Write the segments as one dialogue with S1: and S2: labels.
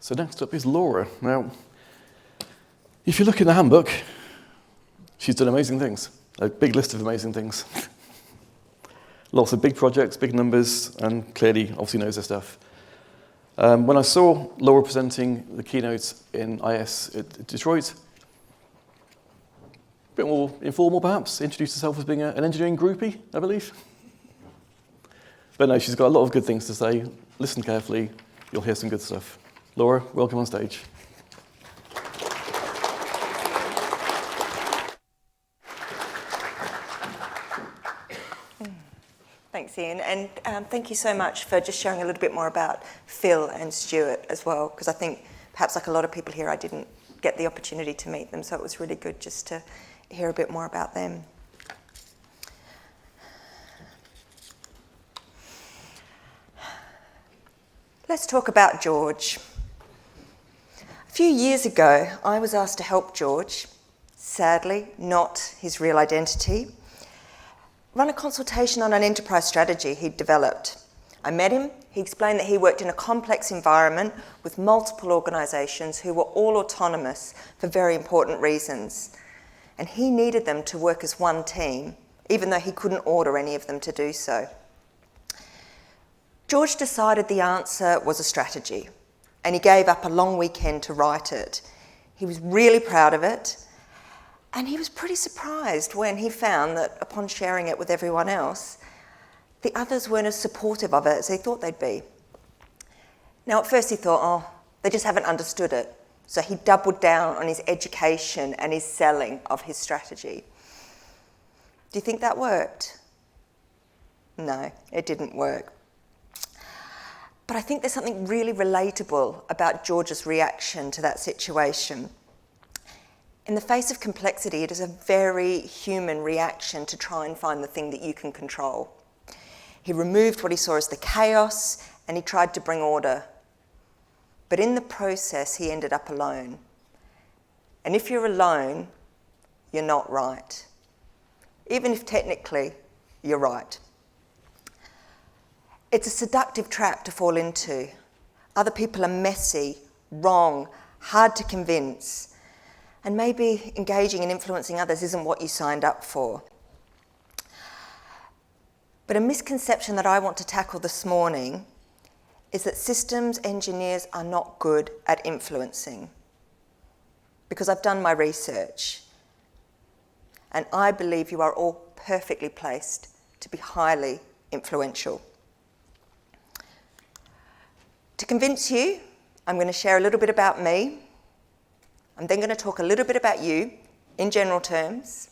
S1: So next up is Laura. Now, if you look in the handbook, she's done amazing things, a big list of amazing things. Lots of big projects, big numbers, and clearly, obviously knows her stuff. When I saw Laura presenting the keynote in IS at Detroit, a bit more informal perhaps, introduced herself as being an engineering groupie, I believe. But no, she's got a lot of good things to say. Listen carefully, you'll hear some good stuff. Laura, welcome on stage.
S2: Thanks, Ian, and thank you so much for just sharing a little bit more about Phil and Stuart as well, because I think perhaps like a lot of people here, I didn't get the opportunity to meet them, so it was really good just to hear a bit more about them. Let's talk about George. A few years ago, I was asked to help George, sadly not his real identity, run a consultation on an enterprise strategy he'd developed. I met him, he explained that he worked in a complex environment with multiple organisations who were all autonomous for very important reasons. And he needed them to work as one team, even though he couldn't order any of them to do so. George decided the answer was a strategy, and he gave up a long weekend to write it. He was really proud of it, and he was pretty surprised when he found that upon sharing it with everyone else, the others weren't as supportive of it as he thought they'd be. Now, at first he thought, oh, they just haven't understood it. So he doubled down on his education and his selling of his strategy. Do you think that worked? No, it didn't work. But I think there's something really relatable about George's reaction to that situation. In the face of complexity, it is a very human reaction to try and find the thing that you can control. He removed what he saw as the chaos and he tried to bring order. But in the process, he ended up alone. And if you're alone, you're not right. Even if technically you're right. It's a seductive trap to fall into. Other people are messy, wrong, hard to convince. And maybe engaging and influencing others isn't what you signed up for. But a misconception that I want to tackle this morning is that systems engineers are not good at influencing. Because I've done my research, and I believe you are all perfectly placed to be highly influential. To convince you, I'm going to share a little bit about me. I'm then going to talk a little bit about you in general terms.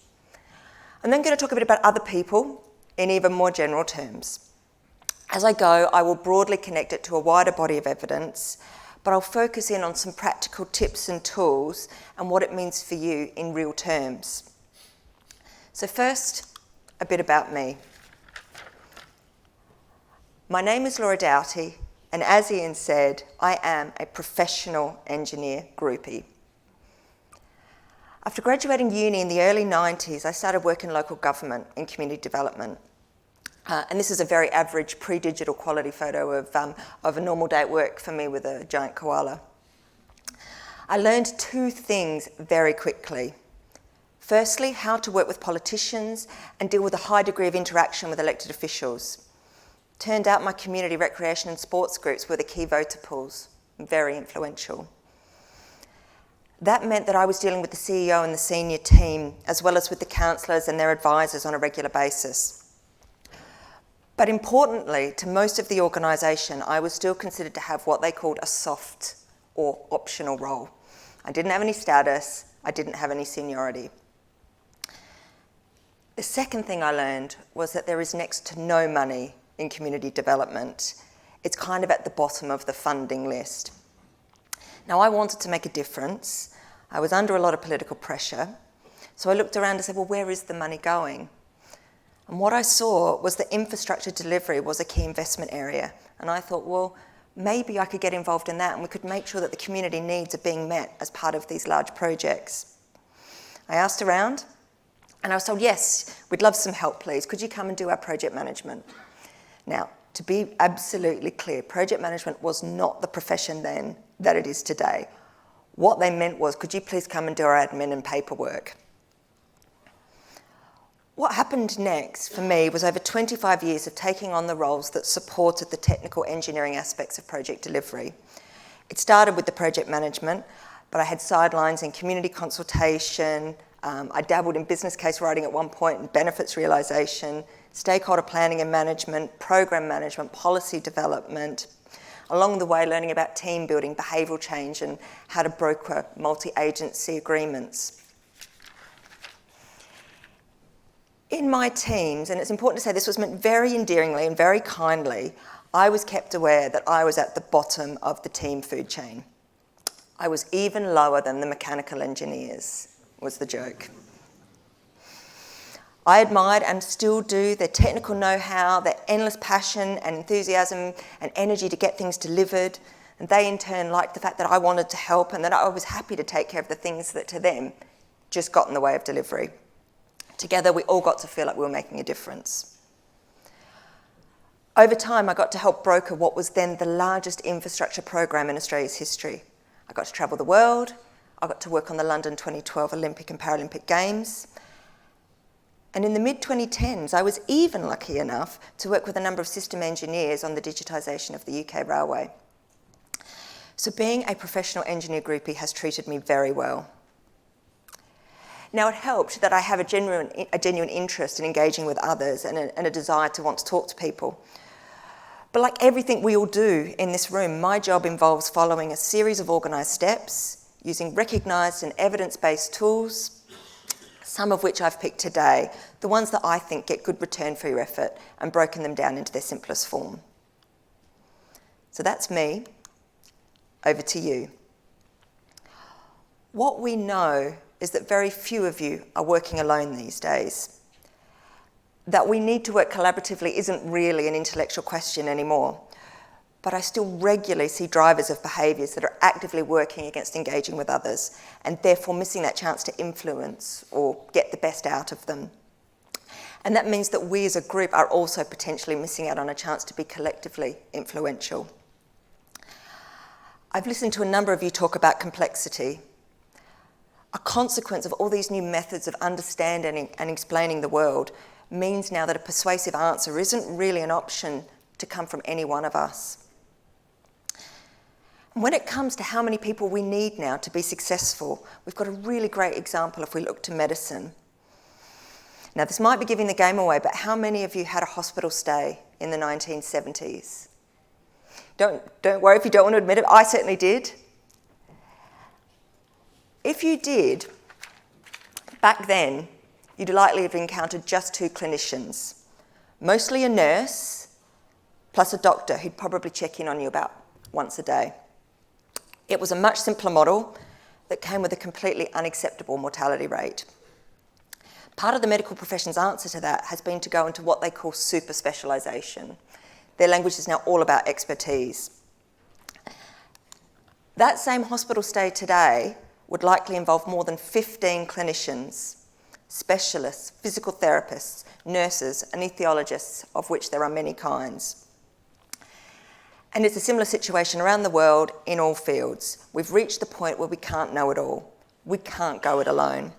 S2: I'm then going to talk a bit about other people in even more general terms. As I go, I will broadly connect it to a wider body of evidence, but I'll focus in on some practical tips and tools and what it means for you in real terms. So first, a bit about me. My name is Laura Doughty, and as Ian said, I am a professional engineer groupie. After graduating uni in the early 90s, I started working in local government in community development. And this is a very average pre-digital quality photo of a normal day at work for me with a giant koala. I learned two things very quickly. Firstly, how to work with politicians and deal with a high degree of interaction with elected officials. Turned out my community recreation and sports groups were the key voter pools, very influential. That meant that I was dealing with the CEO and the senior team, as well as with the councillors and their advisors on a regular basis. But importantly, to most of the organisation, I was still considered to have what they called a soft or optional role. I didn't have any status, I didn't have any seniority. The second thing I learned was that there is next to no money in community development. It's kind of at the bottom of the funding list. Now, I wanted to make a difference. I was under a lot of political pressure. So I looked around and said, well, where is the money going? And what I saw was that infrastructure delivery was a key investment area. And I thought, well, maybe I could get involved in that and we could make sure that the community needs are being met as part of these large projects. I asked around and I was told, yes, we'd love some help, please. Could you come and do our project management? Now, to be absolutely clear, project management was not the profession then that it is today. What they meant was, could you please come and do our admin and paperwork? What happened next for me was over 25 years of taking on the roles that supported the technical engineering aspects of project delivery. It started with the project management, but I had sidelines in community consultation. I dabbled in business case writing at one point and benefits realisation, stakeholder planning and management, program management, policy development. Along the way, learning about team building, behavioural change, and how to broker multi-agency agreements. In my teams, and it's important to say this was meant very endearingly and very kindly, I was kept aware that I was at the bottom of the team food chain. I was even lower than the mechanical engineers, was the joke. I admired and still do their technical know-how, their endless passion and enthusiasm and energy to get things delivered, and they in turn liked the fact that I wanted to help and that I was happy to take care of the things that to them just got in the way of delivery. Together, we all got to feel like we were making a difference. Over time, I got to help broker what was then the largest infrastructure program in Australia's history. I got to travel the world. I got to work on the London 2012 Olympic and Paralympic Games. And in the mid-2010s, I was even lucky enough to work with a number of system engineers on the digitisation of the UK railway. So being a professional engineer groupie has treated me very well. Now, it helped that I have a genuine interest in engaging with others and a desire to want to talk to people. But like everything we all do in this room, my job involves following a series of organised steps, using recognised and evidence-based tools, some of which I've picked today, the ones that I think get good return for your effort, and broken them down into their simplest form. So that's me. Over to you. What we know is that very few of you are working alone these days. That we need to work collaboratively isn't really an intellectual question anymore, but I still regularly see drivers of behaviours that are actively working against engaging with others and therefore missing that chance to influence or get the best out of them. And that means that we as a group are also potentially missing out on a chance to be collectively influential. I've listened to a number of you talk about complexity. A consequence of all these new methods of understanding and explaining the world means now that a persuasive answer isn't really an option to come from any one of us. And when it comes to how many people we need now to be successful, we've got a really great example if we look to medicine. Now, this might be giving the game away, but how many of you had a hospital stay in the 1970s? Don't worry if you don't want to admit it, I certainly did. If you did, back then, you'd likely have encountered just two clinicians, mostly a nurse, plus a doctor who'd probably check in on you about once a day. It was a much simpler model that came with a completely unacceptable mortality rate. Part of the medical profession's answer to that has been to go into what they call super specialisation. Their language is now all about expertise. That same hospital stay today would likely involve more than 15 clinicians, specialists, physical therapists, nurses, anaesthesiologists, of which there are many kinds. And it's a similar situation around the world in all fields. We've reached the point where we can't know it all. We can't go it alone.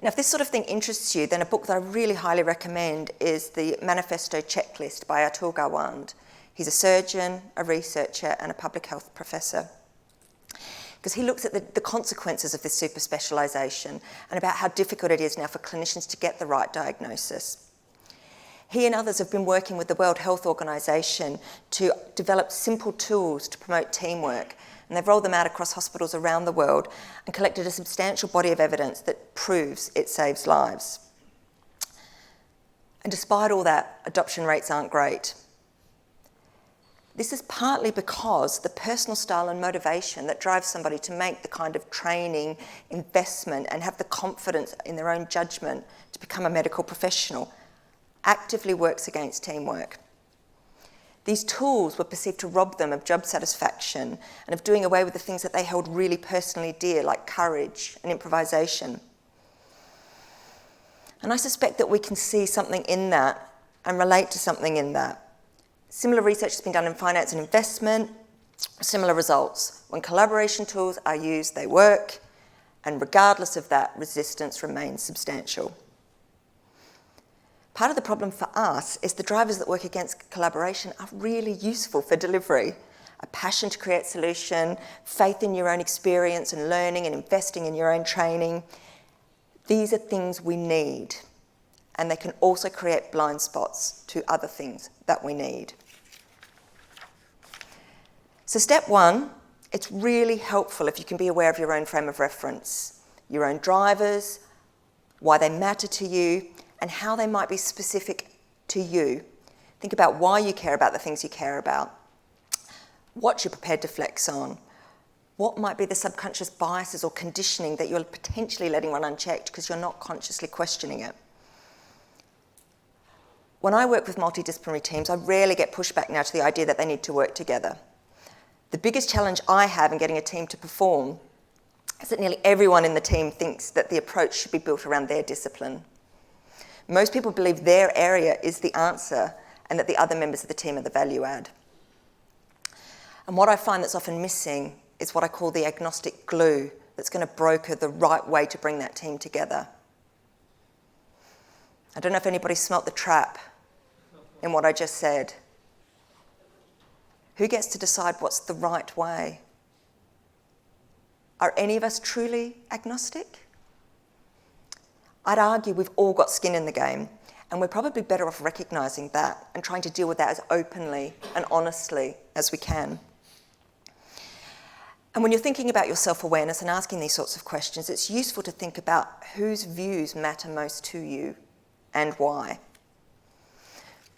S2: Now, if this sort of thing interests you, then a book that I really highly recommend is the Manifesto Checklist by Atul Gawande. He's a surgeon, a researcher, and a public health professor. Because he looks at the consequences of this super specialisation and about how difficult it is now for clinicians to get the right diagnosis. He and others have been working with the World Health Organisation to develop simple tools to promote teamwork, and they've rolled them out across hospitals around the world and collected a substantial body of evidence that proves it saves lives. And despite all that, adoption rates aren't great. This is partly because the personal style and motivation that drives somebody to make the kind of training, investment, and have the confidence in their own judgment to become a medical professional actively works against teamwork. These tools were perceived to rob them of job satisfaction and of doing away with the things that they held really personally dear, like courage and improvisation. And I suspect that we can see something in that and relate to something in that. Similar research has been done in finance and investment, similar results. When collaboration tools are used, they work, and regardless of that, resistance remains substantial. Part of the problem for us is the drivers that work against collaboration are really useful for delivery. A passion to create solution, faith in your own experience and learning and investing in your own training. These are things we need, and they can also create blind spots to other things that we need. So step one, it's really helpful if you can be aware of your own frame of reference, your own drivers, why they matter to you, and how they might be specific to you. Think about why you care about the things you care about, what you're prepared to flex on, what might be the subconscious biases or conditioning that you're potentially letting run unchecked because you're not consciously questioning it. When I work with multidisciplinary teams, I rarely get pushback now to the idea that they need to work together. The biggest challenge I have in getting a team to perform is that nearly everyone in the team thinks that the approach should be built around their discipline. Most people believe their area is the answer and that the other members of the team are the value add. And what I find that's often missing is what I call the agnostic glue that's going to broker the right way to bring that team together. I don't know if anybody smelt the trap in what I just said. Who gets to decide what's the right way? Are any of us truly agnostic? I'd argue we've all got skin in the game, and we're probably better off recognising that and trying to deal with that as openly and honestly as we can. And when you're thinking about your self-awareness and asking these sorts of questions, it's useful to think about whose views matter most to you and why.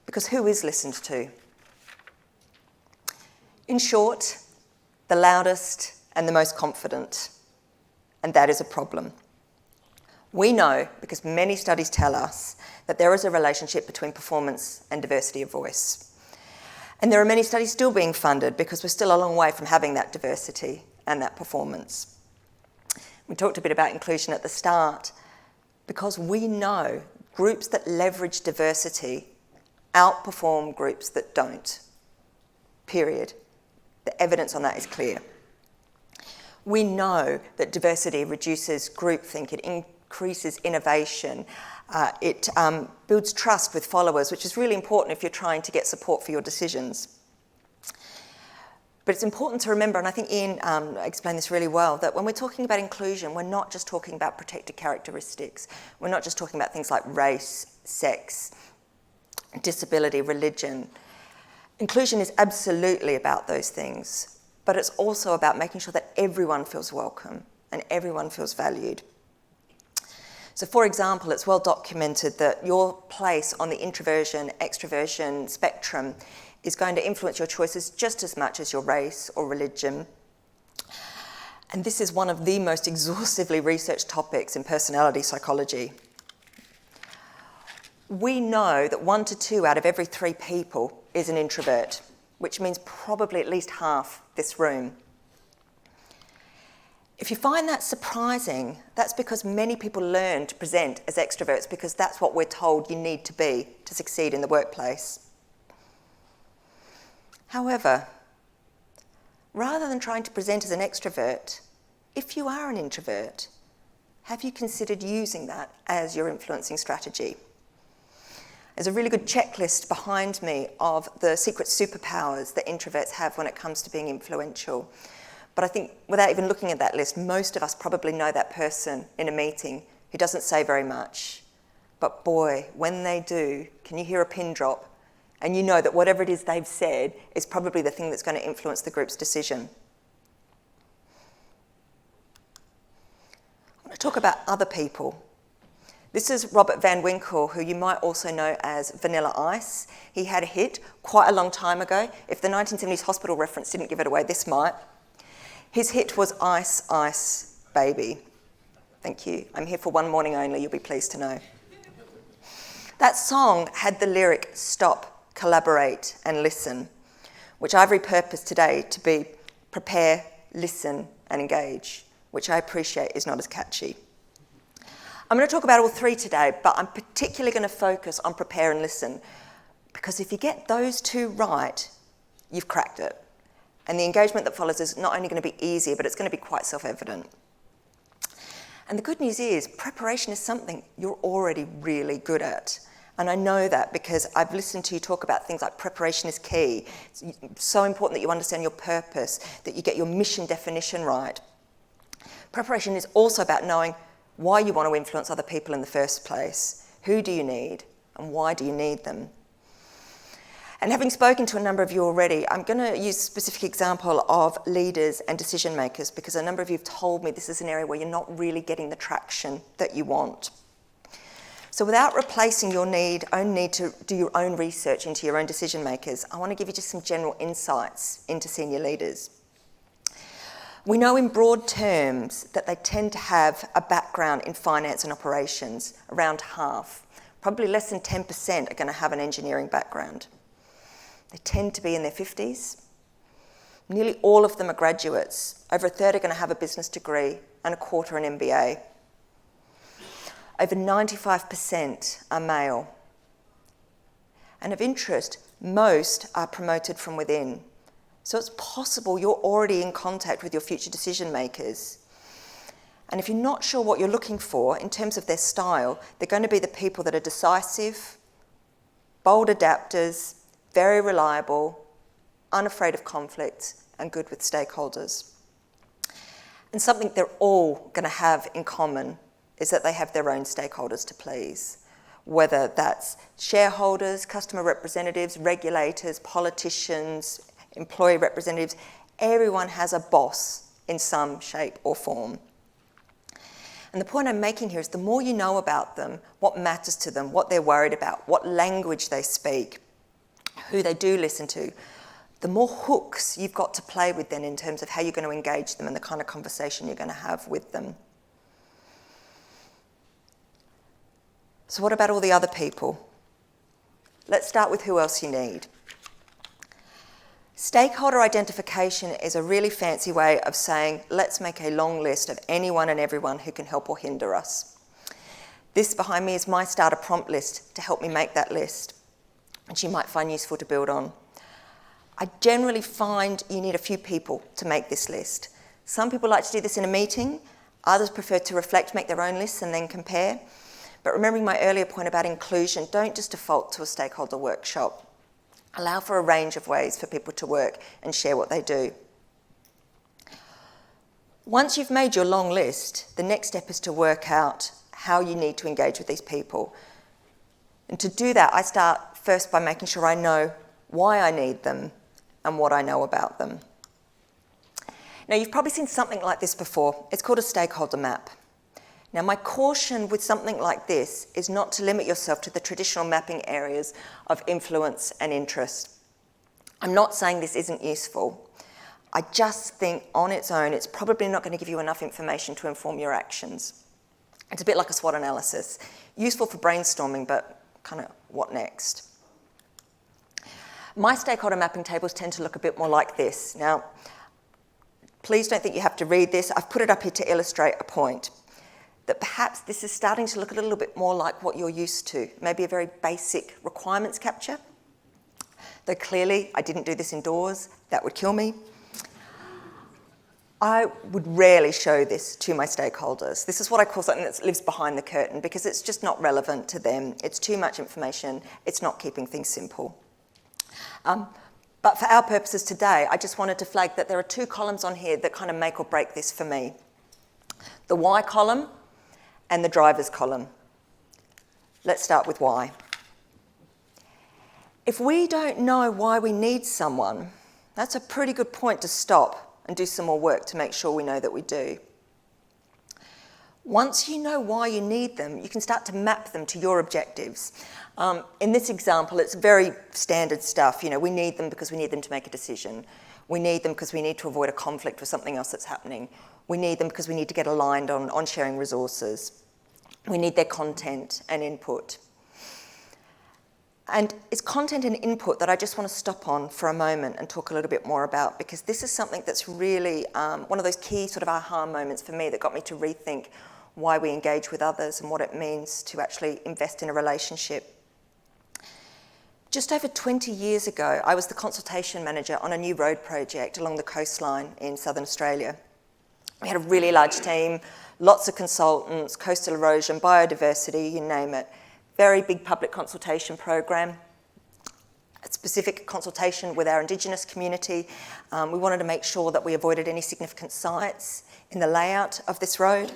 S2: Because who is listened to? In short, the loudest and the most confident, and that is a problem. We know, because many studies tell us, that there is a relationship between performance and diversity of voice. And there are many studies still being funded because we're still a long way from having that diversity and that performance. We talked a bit about inclusion at the start because we know groups that leverage diversity outperform groups that don't. Period. The evidence on that is clear. We know that diversity reduces groupthink, it increases innovation, it builds trust with followers, which is really important if you're trying to get support for your decisions. But it's important to remember, and I think Ian explained this really well, that when we're talking about inclusion, we're not just talking about protected characteristics. We're not just talking about things like race, sex, disability, religion. Inclusion is absolutely about those things, but it's also about making sure that everyone feels welcome and everyone feels valued. So for example, it's well documented that your place on the introversion-extroversion spectrum is going to influence your choices just as much as your race or religion. And this is one of the most exhaustively researched topics in personality psychology. We know that 1 to 2 out of every 3 people is an introvert, which means probably at least half this room. If you find that surprising, that's because many people learn to present as extroverts because that's what we're told you need to be to succeed in the workplace. However, rather than trying to present as an extrovert, if you are an introvert, have you considered using that as your influencing strategy? There's a really good checklist behind me of the secret superpowers that introverts have when it comes to being influential. But I think without even looking at that list, most of us probably know that person in a meeting who doesn't say very much. But boy, when they do, can you hear a pin drop? And you know that whatever it is they've said is probably the thing that's going to influence the group's decision. I want to talk about other people. This is Robert Van Winkle, who you might also know as Vanilla Ice. He had a hit quite a long time ago. If the 1970s hospital reference didn't give it away, this might. His hit was Ice, Ice, Baby. Thank you. I'm here for one morning only, you'll be pleased to know. That song had the lyric, stop, collaborate, and listen, which I've repurposed today to be prepare, listen, and engage, which I appreciate is not as catchy. I'm going to talk about all 3 today, but I'm particularly going to focus on prepare and listen, because if you get those 2 right, you've cracked it. And the engagement that follows is not only going to be easier, but it's going to be quite self-evident. And the good news is preparation is something you're already really good at. And I know that because I've listened to you talk about things like preparation is key. It's so important that you understand your purpose, that you get your mission definition right. Preparation is also about knowing why you want to influence other people in the first place. Who do you need and why do you need them? And having spoken to a number of you already, I'm going to use a specific example of leaders and decision makers because a number of you have told me this is an area where you're not really getting the traction that you want. So without replacing your own need to do your own research into your own decision makers, I want to give you just some general insights into senior leaders. We know in broad terms that they tend to have a background in finance and operations, around half. Probably less than 10% are going to have an engineering background. They tend to be in their 50s. Nearly all of them are graduates. Over a third are going to have a business degree and a quarter an MBA. Over 95% are male. And of interest, most are promoted from within. So it's possible you're already in contact with your future decision makers. And if you're not sure what you're looking for in terms of their style, they're going to be the people that are decisive, bold adapters, very reliable, unafraid of conflict, and good with stakeholders. And something they're all going to have in common is that they have their own stakeholders to please, whether that's shareholders, customer representatives, regulators, politicians, employee representatives. Everyone has a boss in some shape or form. And the point I'm making here is the more you know about them, what matters to them, what they're worried about, what language they speak, who they do listen to, the more hooks you've got to play with then in terms of how you're going to engage them and the kind of conversation you're going to have with them. So what about all the other people? Let's start with who else you need. Stakeholder identification is a really fancy way of saying, let's make a long list of anyone and everyone who can help or hinder us. This behind me is my starter prompt list to help me make that list, which you might find useful to build on. I generally find you need a few people to make this list. Some people like to do this in a meeting, others prefer to reflect, make their own lists and then compare. But remembering my earlier point about inclusion, don't just default to a stakeholder workshop. Allow for a range of ways for people to work and share what they do. Once you've made your long list, the next step is to work out how you need to engage with these people. And to do that, I start first by making sure I know why I need them and what I know about them. Now, you've probably seen something like this before. It's called a stakeholder map. Now, my caution with something like this is not to limit yourself to the traditional mapping areas of influence and interest. I'm not saying this isn't useful. I just think on its own, it's probably not going to give you enough information to inform your actions. It's a bit like a SWOT analysis. Useful for brainstorming, but kind of what next? My stakeholder mapping tables tend to look a bit more like this. Now, please don't think you have to read this. I've put it up here to illustrate a point. That perhaps this is starting to look a little bit more like what you're used to, maybe a very basic requirements capture. Though clearly, I didn't do this indoors, that would kill me. I would rarely show this to my stakeholders. This is what I call something that lives behind the curtain because it's just not relevant to them. It's too much information. It's not keeping things simple. But for our purposes today, I just wanted to flag that there are two columns on here that kind of make or break this for me. The why column and the drivers column. Let's start with why. If we don't know why we need someone, that's a pretty good point to stop and do some more work to make sure we know that we do. Once you know why you need them, you can start to map them to your objectives. In this example, it's very standard stuff. You know, we need them because we need them to make a decision. We need them because we need to avoid a conflict with something else that's happening. We need them because we need to get aligned on sharing resources. We need their content and input. And it's content and input that I just want to stop on for a moment and talk a little bit more about, because this is something that's really one of those key sort of aha moments for me that got me to rethink why we engage with others and what it means to actually invest in a relationship. Just over 20 years ago, I was the consultation manager on a new road project along the coastline in southern Australia. We had a really large team, lots of consultants, coastal erosion, biodiversity, you name it. Very big public consultation program, a specific consultation with our Indigenous community. We wanted to make sure that we avoided any significant sites in the layout of this road.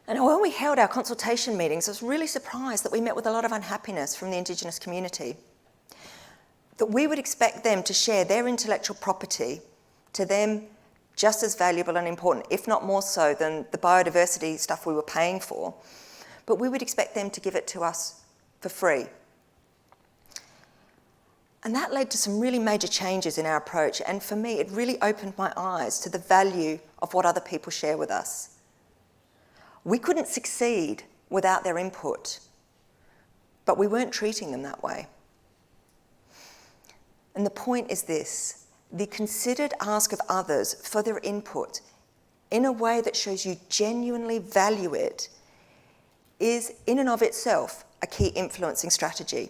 S2: And when we held our consultation meetings, I was really surprised that we met with a lot of unhappiness from the Indigenous community. That we would expect them to share their intellectual property, to them just as valuable and important, if not more so than the biodiversity stuff we were paying for, but we would expect them to give it to us for free. And that led to some really major changes in our approach, and for me, it really opened my eyes to the value of what other people share with us. We couldn't succeed without their input, but we weren't treating them that way. And the point is this: the considered ask of others for their input in a way that shows you genuinely value it is, in and of itself, a key influencing strategy.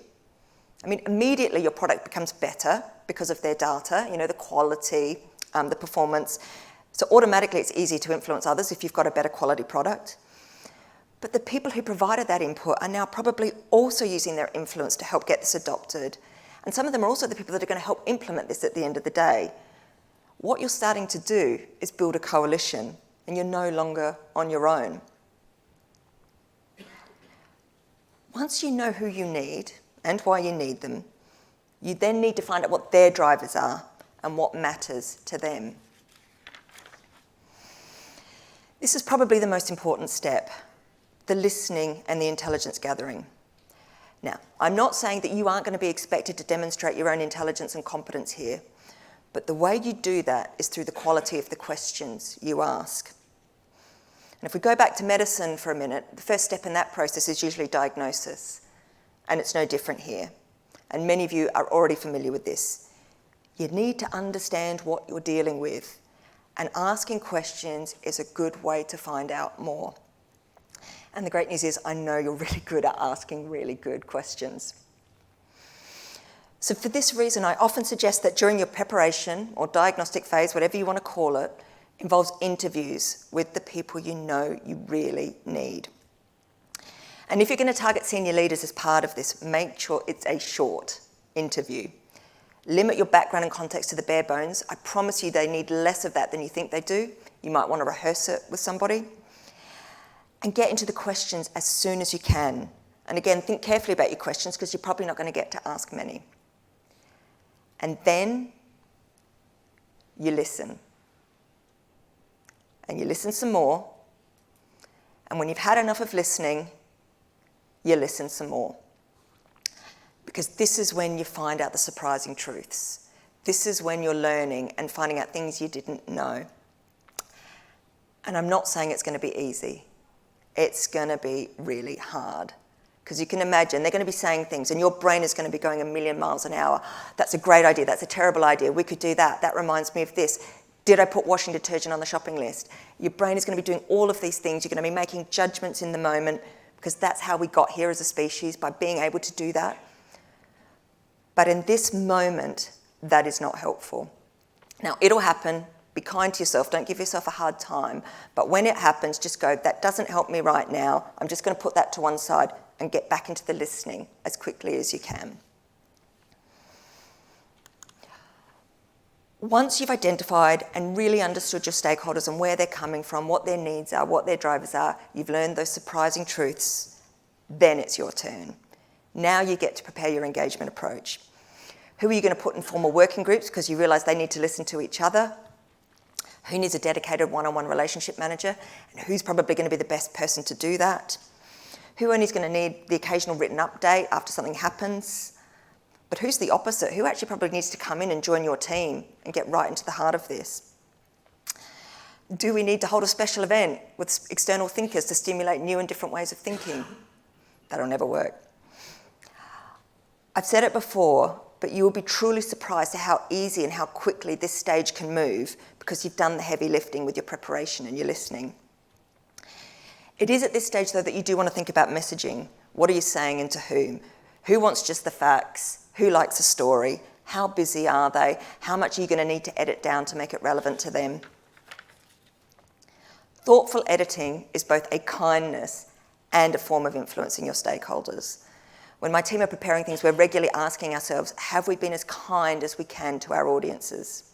S2: I mean, immediately your product becomes better because of their data, the quality, the performance. So automatically it's easy to influence others if you've got a better quality product. But the people who provided that input are now probably also using their influence to help get this adopted. And some of them are also the people that are going to help implement this at the end of the day. What you're starting to do is build a coalition, and you're no longer on your own. Once you know who you need and why you need them, you then need to find out what their drivers are and what matters to them. This is probably the most important step: the listening and the intelligence gathering. Now, I'm not saying that you aren't going to be expected to demonstrate your own intelligence and competence here, but the way you do that is through the quality of the questions you ask. And if we go back to medicine for a minute, the first step in that process is usually diagnosis, and it's no different here. And many of you are already familiar with this. You need to understand what you're dealing with, and asking questions is a good way to find out more. And the great news is I know you're really good at asking really good questions. So for this reason, I often suggest that during your preparation or diagnostic phase, whatever you want to call it, involves interviews with the people you know you really need. And if you're going to target senior leaders as part of this, make sure it's a short interview. Limit your background and context to the bare bones. I promise you they need less of that than you think they do. You might want to rehearse it with somebody. And get into the questions as soon as you can. And again, think carefully about your questions because you're probably not going to get to ask many. And then you listen. And you listen some more. And when you've had enough of listening, you listen some more. Because this is when you find out the surprising truths. This is when you're learning and finding out things you didn't know. And I'm not saying it's going to be easy. It's going to be really hard. Because you can imagine they're going to be saying things and your brain is going to be going 1,000,000 miles an hour. That's a great idea. That's a terrible idea. We could do that. That reminds me of this. Did I put washing detergent on the shopping list? Your brain is going to be doing all of these things. You're going to be making judgments in the moment because that's how we got here as a species, by being able to do that. But in this moment, that is not helpful. Now, it'll happen. Be kind to yourself. Don't give yourself a hard time. But when it happens, just go, that doesn't help me right now. I'm just going to put that to one side and get back into the listening as quickly as you can. Once you've identified and really understood your stakeholders and where they're coming from, what their needs are, what their drivers are, you've learned those surprising truths, then it's your turn. Now you get to prepare your engagement approach. Who are you going to put in formal working groups because you realise they need to listen to each other? Who needs a dedicated one-on-one relationship manager? And who's probably going to be the best person to do that? Who only is going to need the occasional written update after something happens? But who's the opposite? Who actually probably needs to come in and join your team and get right into the heart of this? Do we need to hold a special event with external thinkers to stimulate new and different ways of thinking? That'll never work. I've said it before, but you will be truly surprised at how easy and how quickly this stage can move because you've done the heavy lifting with your preparation and your listening. It is at this stage, though, that you do want to think about messaging. What are you saying and to whom? Who wants just the facts? Who likes a story? How busy are they? How much are you going to need to edit down to make it relevant to them? Thoughtful editing is both a kindness and a form of influencing your stakeholders. When my team are preparing things, we're regularly asking ourselves, have we been as kind as we can to our audiences?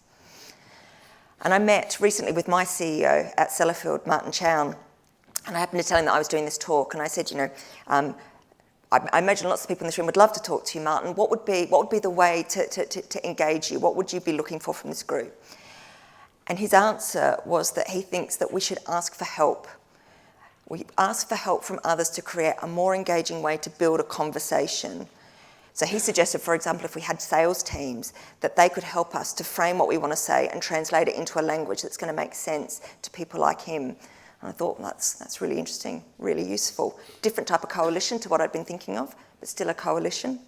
S2: And I met recently with my CEO at Sellafield, Martin Chown, and I happened to tell him that I was doing this talk, and I said, I imagine lots of people in this room would love to talk to you, Martin. What would be the way to engage you? What would you be looking for from this group? And his answer was that he thinks that we should ask for help. We ask for help from others to create a more engaging way to build a conversation. So he suggested, for example, if we had sales teams, that they could help us to frame what we want to say and translate it into a language that's going to make sense to people like him. And I thought, well, that's really interesting, really useful. Different type of coalition to what I'd been thinking of, but still a coalition.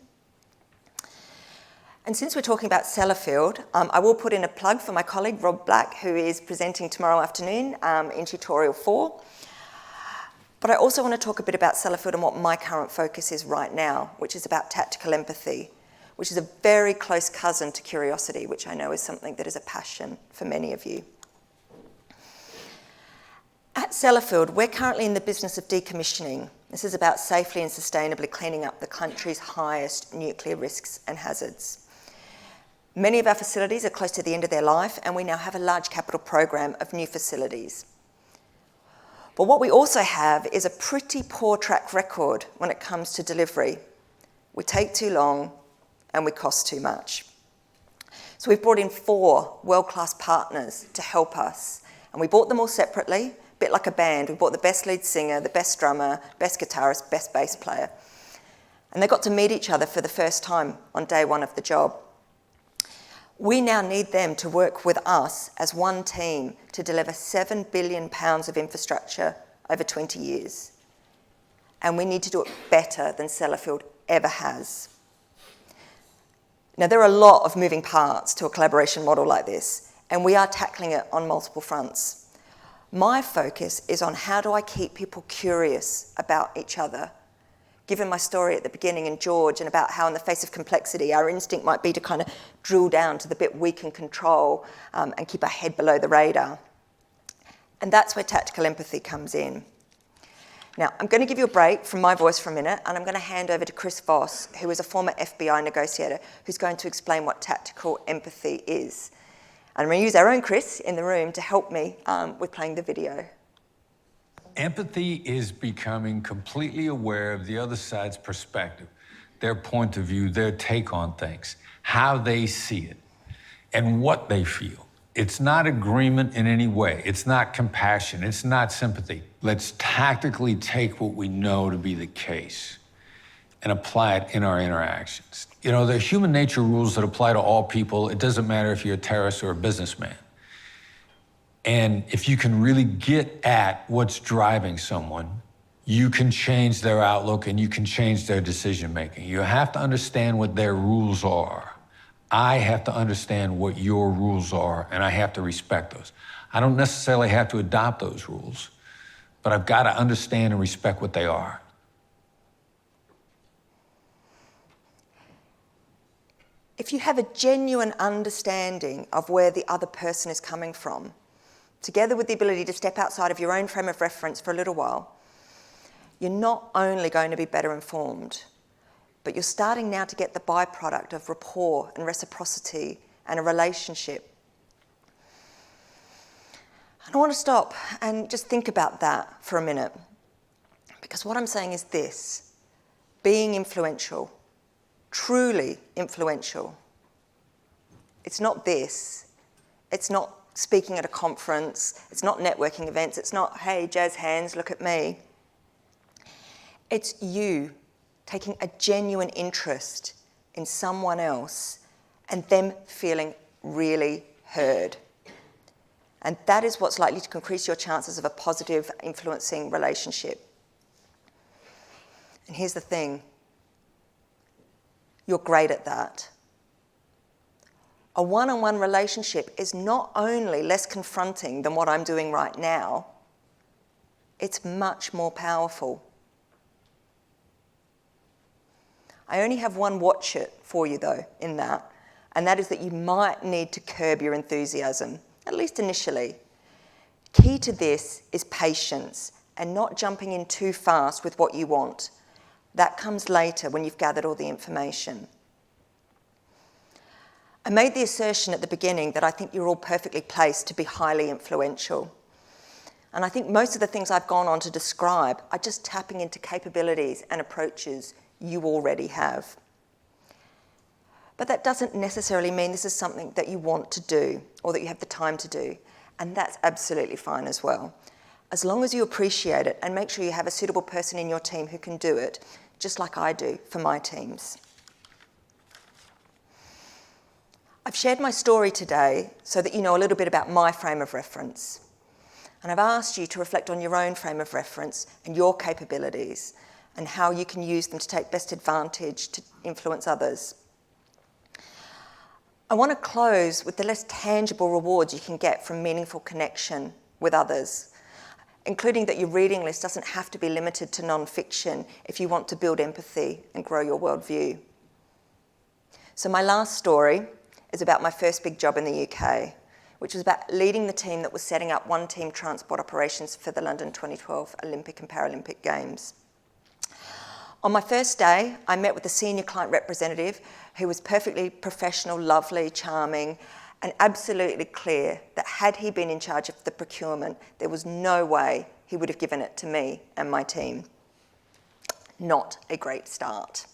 S2: And since we're talking about Sellafield, I will put in a plug for my colleague, Rob Black, who is presenting tomorrow afternoon in tutorial 4. But I also want to talk a bit about Sellafield and what my current focus is right now, which is about tactical empathy, which is a very close cousin to curiosity, which I know is something that is a passion for many of you. At Sellafield, we're currently in the business of decommissioning. This is about safely and sustainably cleaning up the country's highest nuclear risks and hazards. Many of our facilities are close to the end of their life, and we now have a large capital program of new facilities. But what we also have is a pretty poor track record when it comes to delivery. We take too long and we cost too much. So we've brought in 4 world-class partners to help us, and we bought them all separately, a bit like a band. We bought the best lead singer, the best drummer, best guitarist, best bass player. And they got to meet each other for the first time on day 1 of the job. We now need them to work with us as one team to deliver £7 billion of infrastructure over 20 years. And we need to do it better than Sellafield ever has. Now, there are a lot of moving parts to a collaboration model like this, and we are tackling it on multiple fronts. My focus is on how do I keep people curious about each other. Given my story at the beginning and George and about how in the face of complexity our instinct might be to kind of drill down to the bit we can control and keep our head below the radar. And that's where tactical empathy comes in. Now, I'm going to give you a break from my voice for a minute, and I'm going to hand over to Chris Voss, who is a former FBI negotiator, who's going to explain what tactical empathy is. And I'm going to use our own Chris in the room to help me with playing the video.
S3: Empathy is becoming completely aware of the other side's perspective, their point of view, their take on things, how they see it, and what they feel. It's not agreement in any way. It's not compassion. It's not sympathy. Let's tactically take what we know to be the case and apply it in our interactions. You know, there are human nature rules that apply to all people. It doesn't matter if you're a terrorist or a businessman. And if you can really get at what's driving someone, you can change their outlook and you can change their decision-making. You have to understand what their rules are. I have to understand what your rules are, and I have to respect those. I don't necessarily have to adopt those rules, but I've got to understand and respect what they are.
S2: If you have a genuine understanding of where the other person is coming from, together with the ability to step outside of your own frame of reference for a little while, you're not only going to be better informed, but you're starting now to get the byproduct of rapport and reciprocity and a relationship. And I want to stop and just think about that for a minute, because what I'm saying is this: being influential, truly influential, it's not this, it's not speaking at a conference, it's not networking events, it's not, hey, jazz hands, look at me. It's you taking a genuine interest in someone else and them feeling really heard. And that is what's likely to increase your chances of a positive, influencing relationship. And here's the thing: you're great at that. A one-on-one relationship is not only less confronting than what I'm doing right now, it's much more powerful. I only have one watch it for you though in that, and that is that you might need to curb your enthusiasm, at least initially. Key to this is patience and not jumping in too fast with what you want. That comes later when you've gathered all the information. I made the assertion at the beginning that I think you're all perfectly placed to be highly influential. And I think most of the things I've gone on to describe are just tapping into capabilities and approaches you already have. But that doesn't necessarily mean this is something that you want to do or that you have the time to do. And that's absolutely fine as well. As long as you appreciate it and make sure you have a suitable person in your team who can do it, just like I do for my teams. I've shared my story today so that you know a little bit about my frame of reference. And I've asked you to reflect on your own frame of reference and your capabilities and how you can use them to take best advantage to influence others. I want to close with the less tangible rewards you can get from meaningful connection with others, including that your reading list doesn't have to be limited to non-fiction if you want to build empathy and grow your worldview. So my last story is about my first big job in the UK, which was about leading the team that was setting up one-team transport operations for the London 2012 Olympic and Paralympic Games. On my first day, I met with the senior client representative who was perfectly professional, lovely, charming, and absolutely clear that had he been in charge of the procurement, there was no way he would have given it to me and my team. Not a great start.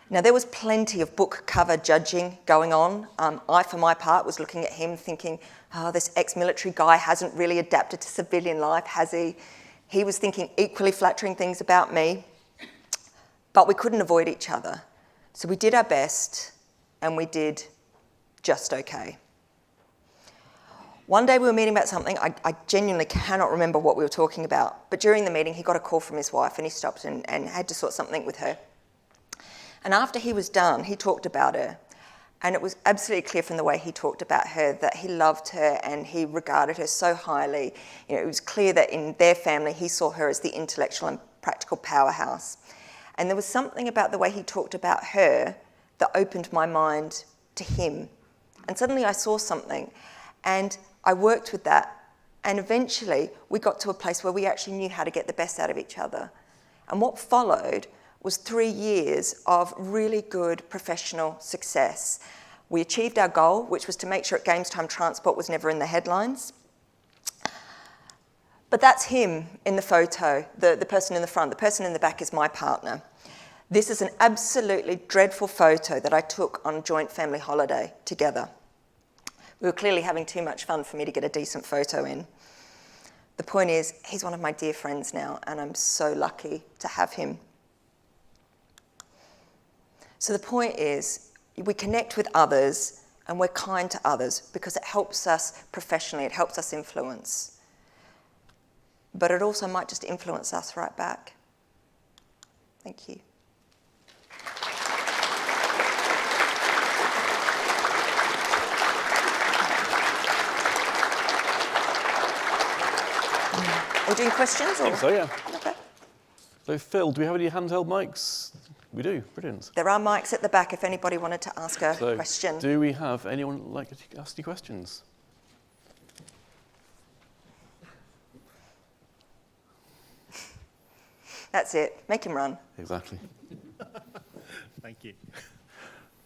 S2: Now, there was plenty of book cover judging going on. I, for my part, was looking at him thinking, oh, this ex-military guy hasn't really adapted to civilian life, has he? He was thinking equally flattering things about me. But we couldn't avoid each other. So we did our best, and we did just okay. One day we were meeting about something. I genuinely cannot remember what we were talking about. But during the meeting, he got a call from his wife, and he stopped and had to sort something with her. And after he was done, he talked about her. And it was absolutely clear from the way he talked about her that he loved her and he regarded her so highly. You know, it was clear that in their family, he saw her as the intellectual and practical powerhouse. And there was something about the way he talked about her that opened my mind to him. And suddenly I saw something and I worked with that. And eventually we got to a place where we actually knew how to get the best out of each other. And what followed was 3 years of really good professional success. We achieved our goal, which was to make sure at Games Time Transport was never in the headlines. But that's him in the photo, the person in the front. The person in the back is my partner. This is an absolutely dreadful photo that I took on a joint family holiday together. We were clearly having too much fun for me to get a decent photo in. The point is, he's one of my dear friends now, and I'm so lucky to have him. So the point is, we connect with others and we're kind to others because it helps us professionally, it helps us influence. But it also might just influence us right back. Thank you. Are we doing questions?
S1: I think so, yeah.
S2: Okay.
S1: So Phil, do we have any handheld mics? We do, brilliant.
S2: There are mics at the back if anybody wanted to ask a
S1: So
S2: question.
S1: do we have anyone like to ask any questions?
S2: That's it. Make him run.
S1: Exactly.
S4: Thank you.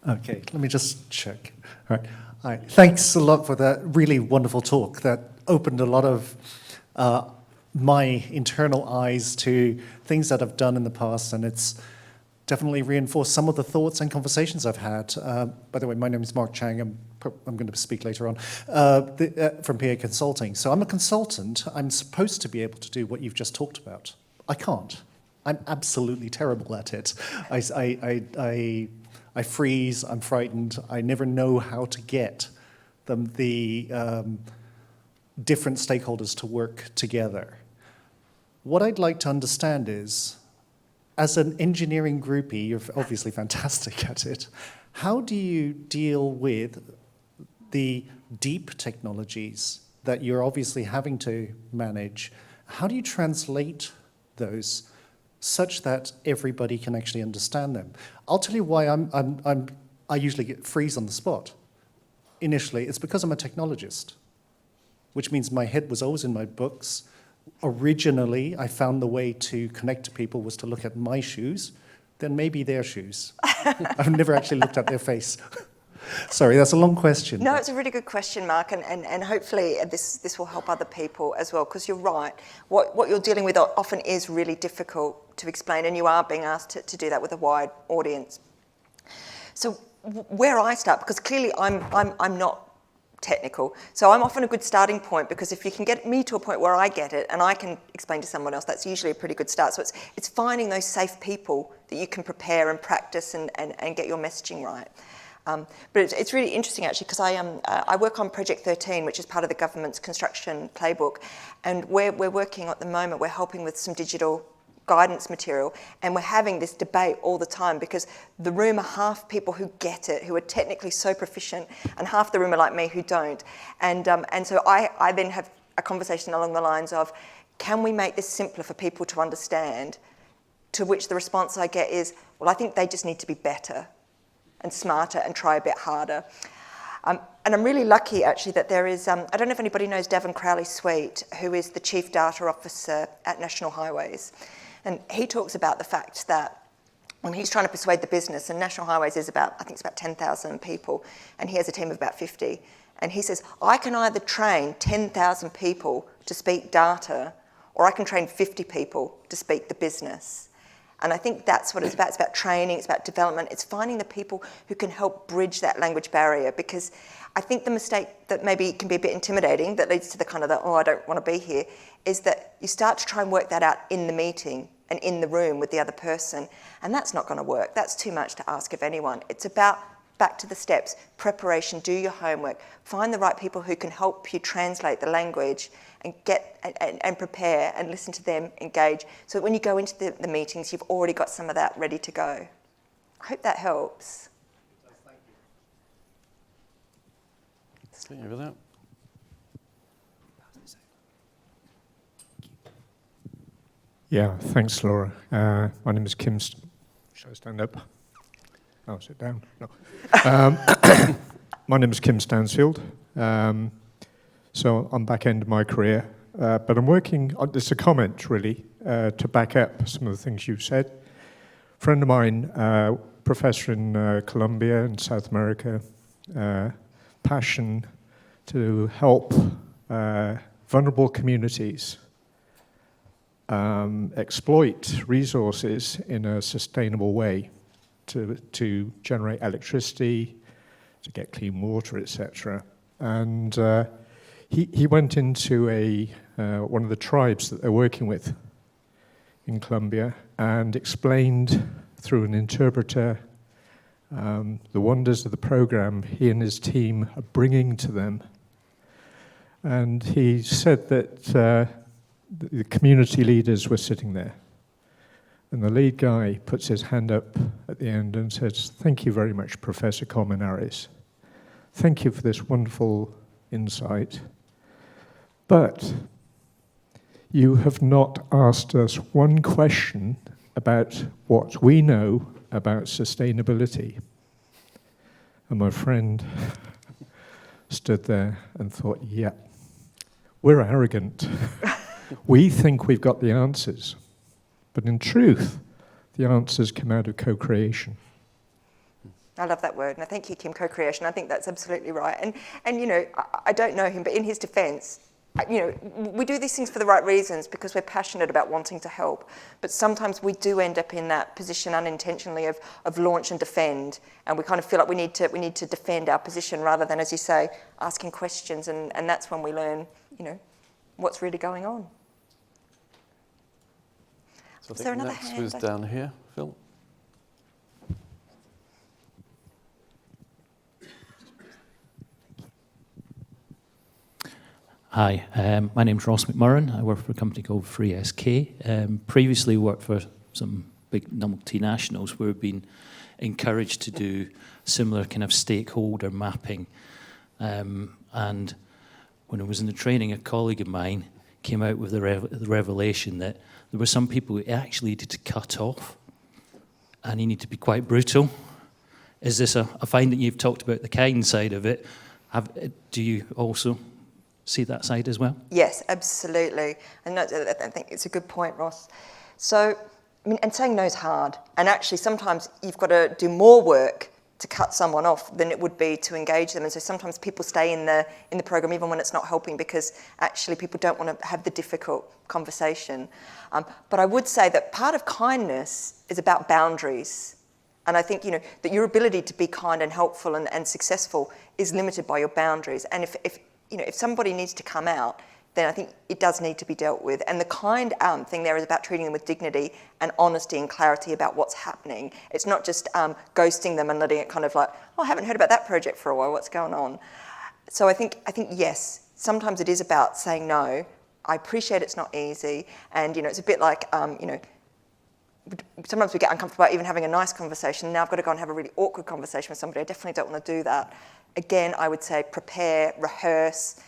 S4: Okay, let me just check. All right. Thanks a lot for that really wonderful talk that opened a lot of my internal eyes to things that I've done in the past, and it's definitely reinforced some of the thoughts and conversations I've had. By the way, my name is Mark Chang. I'm going to speak later on from PA Consulting. So I'm a consultant. I'm supposed to be able to do what you've just talked about. I can't. I'm absolutely terrible at it. I freeze. I'm frightened. I never know how to get the different stakeholders to work together. What I'd like to understand is, as an engineering groupie, you're obviously fantastic at it. How do you deal with the deep technologies that you're obviously having to manage? How do you translate those such that everybody can actually understand them. I'll tell you why I usually freeze on the spot. Initially, it's because I'm a technologist, which means my head was always in my books. Originally, I found the way to connect to people was to look at my shoes, then maybe their shoes. I've never actually looked at their face. Sorry, that's a long question.
S2: No, it's a really good question, Mark, and hopefully this will help other people as well, because you're right. What you're dealing with often is really difficult to explain, and you are being asked to do that with a wide audience. So where I start, because clearly I'm not technical, so I'm often a good starting point, because if you can get me to a point where I get it and I can explain to someone else, that's usually a pretty good start. So it's finding those safe people that you can prepare and practice and get your messaging right. But it's really interesting, actually, because I work on Project 13, which is part of the government's construction playbook, and we're working at the moment, we're helping with some digital guidance material, and we're having this debate all the time, because the room are half people who get it, who are technically so proficient, and half the room are like me who don't. And so I then have a conversation along the lines of, can we make this simpler for people to understand? To which the response I get is, well, I think they just need to be better and smarter and try a bit harder. And I'm really lucky, actually, that there is, I don't know if anybody knows Davin Crowley-Sweet, who is the Chief Data Officer at National Highways. And he talks about the fact that when he's trying to persuade the business, and National Highways is about, I think it's about 10,000 people, and he has a team of about 50. And he says, I can either train 10,000 people to speak data, or I can train 50 people to speak the business. And I think that's what it's about. It's about training, it's about development, it's finding the people who can help bridge that language barrier, because I think the mistake that maybe can be a bit intimidating, that leads to the kind of the, oh, I don't want to be here, is that you start to try and work that out in the meeting and in the room with the other person, and that's not going to work. That's too much to ask of anyone. It's about, back to the steps, preparation, do your homework, find the right people who can help you translate the language and get and prepare and listen to them, engage, so that when you go into the meetings, you've already got some of that ready to go. I hope that helps.
S4: Thank you.
S1: See over there.
S5: Yeah, thanks, Laura. My name is Kim. Should I stand up? Oh, sit down. No. My name is Kim Stansfield. So I'm back end of my career, but I'm working on, it's a comment really, to back up some of the things you've said. A friend of mine, professor in Columbia in South America, passion to help vulnerable communities exploit resources in a sustainable way to generate electricity, to get clean water, etc. And he went into one of the tribes that they're working with in Colombia and explained through an interpreter the wonders of the program he and his team are bringing to them. And he said that the community leaders were sitting there. And the lead guy puts his hand up at the end and says, "Thank you very much, Professor Colmenares. Thank you for this wonderful insight. But you have not asked us one question about what we know about sustainability." And my friend stood there and thought, yeah, we're arrogant. We think we've got the answers. But in truth, the answers come out of co-creation.
S2: I love that word, and I thank you, Kim, co-creation. I think that's absolutely right. And you know, I don't know him, but in his defence, you know, we do these things for the right reasons because we're passionate about wanting to help. But sometimes we do end up in that position unintentionally of launch and defend, and we kind of feel like we need to defend our position rather than, as you say, asking questions, and that's when we learn, you know, what's really going on.
S1: So I
S2: Is there
S1: think
S2: another
S1: next
S2: hand?
S1: was down here, Phil.
S6: Hi, my name's Ross McMurran. I work for a company called FreeSK. Previously worked for some big multinationals where we've been encouraged to do similar kind of stakeholder mapping. And when I was in the training, a colleague of mine, came out with the revelation that there were some people who actually needed to cut off, and he needed to be quite brutal. Is this I find that you've talked about the kind side of it. Do you also see that side as well?
S2: Yes, absolutely. And I think it's a good point, Ross. So, I mean, and saying no is hard. And actually, sometimes you've got to do more work to cut someone off than it would be to engage them. And so sometimes people stay in the program even when it's not helping, because actually people don't want to have the difficult conversation. But I would say that part of kindness is about boundaries. And I think, that your ability to be kind and helpful and successful is limited by your boundaries. And if somebody needs to come out, then I think it does need to be dealt with. And the kind thing there is about treating them with dignity and honesty and clarity about what's happening. It's not just ghosting them and letting it kind of like, oh, I haven't heard about that project for a while, what's going on? So I think yes, sometimes it is about saying no. I appreciate it's not easy. And, it's a bit like, sometimes we get uncomfortable about even having a nice conversation. Now I've got to go and have a really awkward conversation with somebody. I definitely don't want to do that. Again, I would say prepare, rehearse,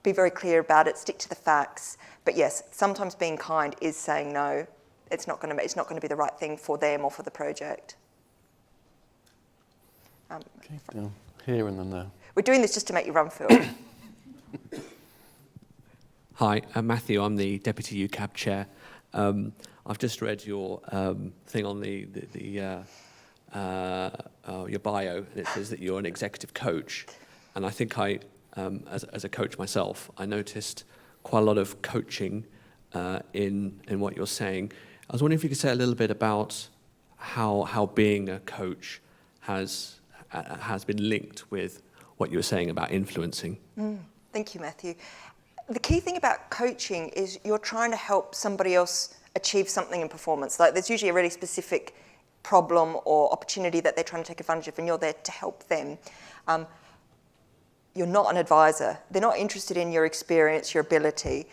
S2: be very clear about it, stick to the facts. But yes, sometimes being kind is saying no. It's not going to be the right thing for them or for the project.
S1: Okay, down here and then there.
S2: We're doing this just to make you run, Phil.
S7: Hi, I'm Matthew. I'm the Deputy UCAB Chair. I've just read your thing on your bio, and it says that you're an executive coach. And I think as a coach myself, I noticed quite a lot of coaching in what you're saying. I was wondering if you could say a little bit about how being a coach has been linked with what you were saying about influencing.
S2: Thank you, Matthew. The key thing about coaching is you're trying to help somebody else achieve something in performance. Like there's usually a really specific problem or opportunity that they're trying to take advantage of, and you're there to help them. You're not an advisor. They're not interested in your experience, your ability.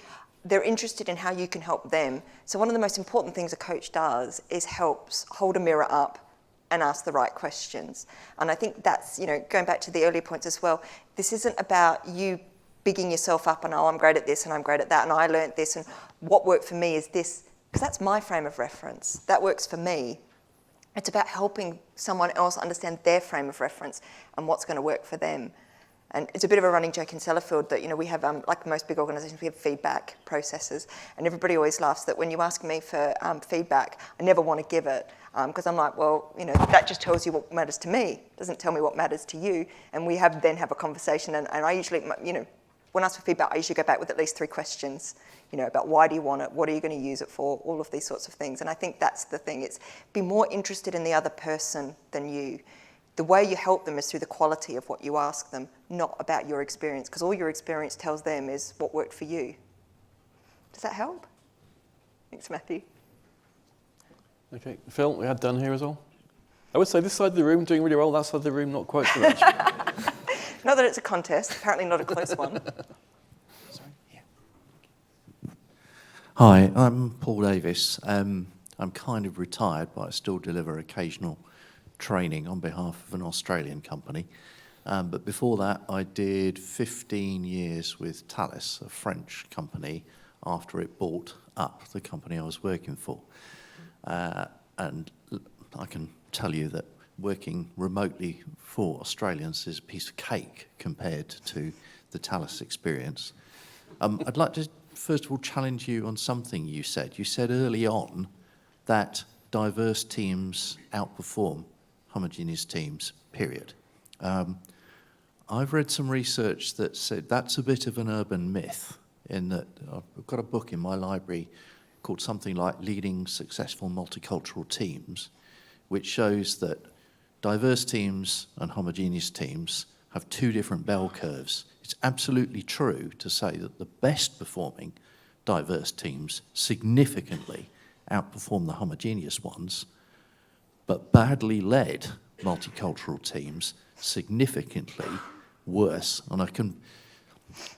S2: They're interested in how you can help them. So one of the most important things a coach does is helps hold a mirror up and ask the right questions. And I think that's, going back to the earlier points as well, this isn't about you bigging yourself up and, oh, I'm great at this and I'm great at that and I learnt this and what worked for me is this, because that's my frame of reference. That works for me. It's about helping someone else understand their frame of reference and what's going to work for them. And it's a bit of a running joke in Sellafield that, we have, like most big organisations, we have feedback processes. And everybody always laughs that when you ask me for feedback, I never want to give it. Because I'm like, well, that just tells you what matters to me. It doesn't tell me what matters to you. And we then have a conversation. And I usually, when asked for feedback, I usually go back with at least 3 questions, about why do you want it, what are you going to use it for, all of these sorts of things. And I think that's the thing. It's be more interested in the other person than you. The way you help them is through the quality of what you ask them, not about your experience, because all your experience tells them is what worked for you. Does that help? Thanks, Matthew.
S1: Okay, Phil, we had Dan here as well. I would say this side of the room doing really well, that side of the room not quite so much.
S2: Not that it's a contest, apparently not a close one.
S8: Sorry, yeah. Hi, I'm Paul Davis. I'm kind of retired, but I still deliver occasional training on behalf of an Australian company. But before that, I did 15 years with Thales, a French company, after it bought up the company I was working for. And I can tell you that working remotely for Australians is a piece of cake compared to the Thales experience. I'd like to first of all challenge you on something you said. You said early on that diverse teams outperform homogeneous teams, period. I've read some research that said that's a bit of an urban myth, in that I've got a book in my library called something like Leading Successful Multicultural Teams, which shows that diverse teams and homogeneous teams have 2 different bell curves. It's absolutely true to say that the best performing diverse teams significantly outperform the homogeneous ones, but badly led multicultural teams significantly worse. And I can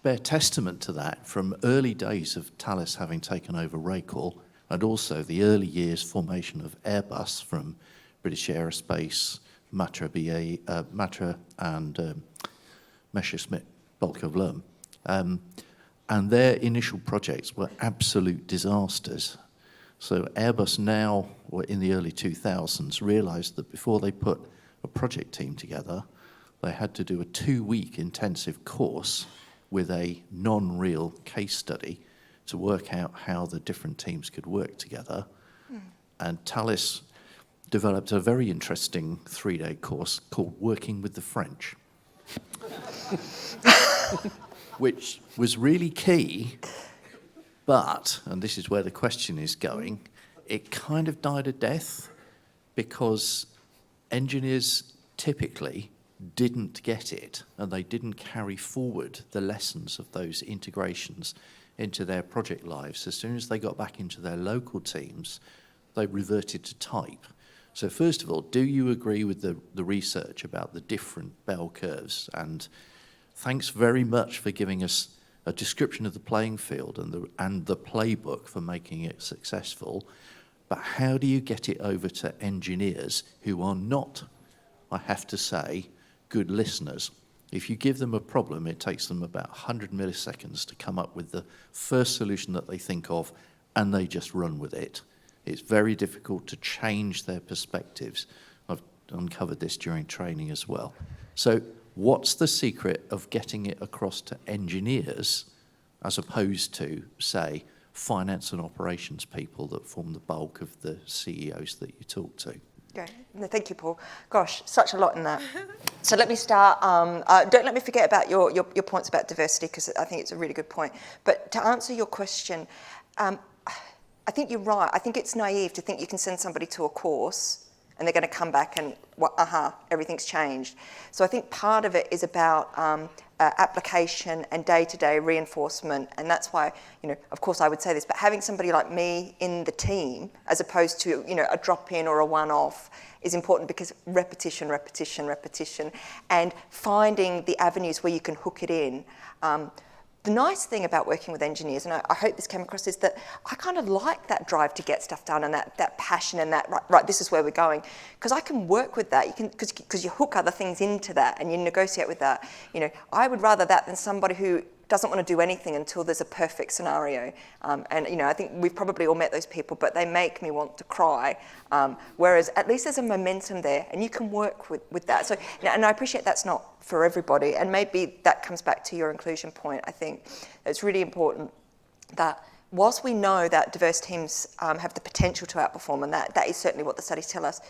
S8: bear testament to that from early days of Thales having taken over Raycor, and also the early years formation of Airbus from British Aerospace, Matra and Messerschmitt Bulk of Lum. And their initial projects were absolute disasters. So Airbus now, or in the early 2000s, realised that before they put a project team together, they had to do a 2-week intensive course with a non-real case study to work out how the different teams could work together. And Thales developed a very interesting 3-day course called Working with the French, which was really key, but, and this is where the question is going, it kind of died a death because engineers typically didn't get it, and they didn't carry forward the lessons of those integrations into their project lives. As soon as they got back into their local teams, they reverted to type. So first of all, do you agree with the research about the different bell curves? And thanks very much for giving us a description of the playing field and the playbook for making it successful. But how do you get it over to engineers who are not, I have to say, good listeners? If you give them a problem, it takes them about 100 milliseconds to come up with the first solution that they think of, and they just run with it. It's very difficult to change their perspectives. I've uncovered this during training as well. So what's the secret of getting it across to engineers as opposed to, say, finance and operations people that form the bulk of the CEOs that you talk to?
S2: Great. No, thank you, Paul. Gosh, such a lot in that. So let me start. Don't let me forget about your points about diversity, because I think it's a really good point. But to answer your question, I think you're right. I think it's naive to think you can send somebody to a course and they're going to come back and, everything's changed. So I think part of it is about application and day-to-day reinforcement, and that's why, of course I would say this, but having somebody like me in the team as opposed to, a drop-in or a one-off is important, because repetition, and finding the avenues where you can hook it in. The nice thing about working with engineers, and I hope this came across, is that I kind of like that drive to get stuff done and that passion and that, right, this is where we're going. Because I can work with that, because you hook other things into that and you negotiate with that. I would rather that than somebody who doesn't want to do anything until there's a perfect scenario. And I think we've probably all met those people, but they make me want to cry. Whereas at least there's a momentum there, and you can work with that. So, and I appreciate that's not for everybody, and maybe that comes back to your inclusion point. I think it's really important that whilst we know that diverse teams have the potential to outperform, and that is certainly what the studies tell us,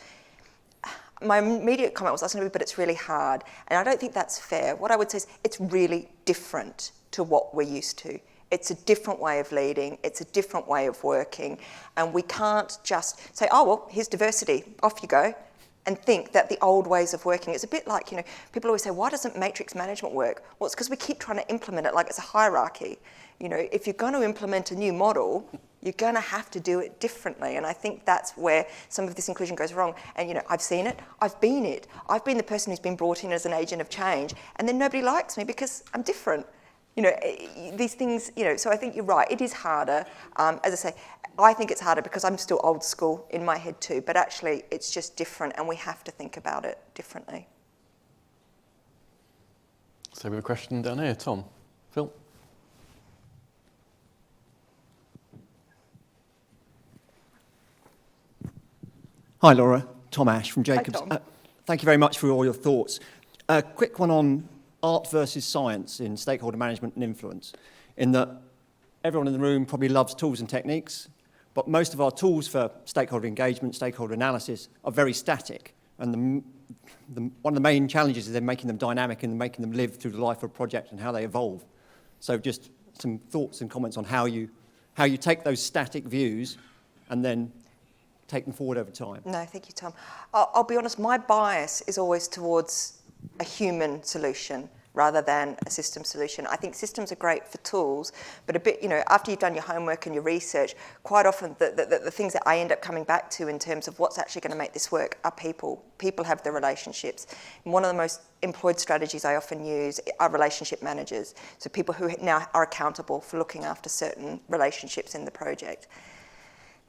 S2: my immediate comment was, but it's really hard. And I don't think that's fair. What I would say is it's really different to what we're used to. It's a different way of leading. It's a different way of working. And we can't just say, oh, well, here's diversity, off you go, and think that the old ways of working. It's a bit like, people always say, why doesn't matrix management work? Well, it's because we keep trying to implement it like it's a hierarchy. If you're going to implement a new model, you're going to have to do it differently. And I think that's where some of this inclusion goes wrong. And, I've seen it. I've been it. I've been the person who's been brought in as an agent of change. And then nobody likes me because I'm different. These things, so I think you're right. It is harder. As I say, I think it's harder because I'm still old school in my head too. But actually, it's just different. And we have to think about it differently.
S1: So we have a question down here. Tom, Phil.
S9: Hi, Laura. Tom Ash from Jacobs.
S2: Hi, Tom.
S9: Thank you very much for all your thoughts. A quick one on art versus science in stakeholder management and influence, in that everyone in the room probably loves tools and techniques, but most of our tools for stakeholder engagement, stakeholder analysis are very static. And one of the main challenges is then making them dynamic and making them live through the life of a project and how they evolve. So just some thoughts and comments on how you take those static views and then take them forward over time.
S2: No, thank you, Tom. I'll be honest, my bias is always towards a human solution rather than a system solution. I think systems are great for tools, but a bit, after you've done your homework and your research, quite often the things that I end up coming back to in terms of what's actually going to make this work are people. People have the relationships. And one of the most employed strategies I often use are relationship managers. So people who now are accountable for looking after certain relationships in the project.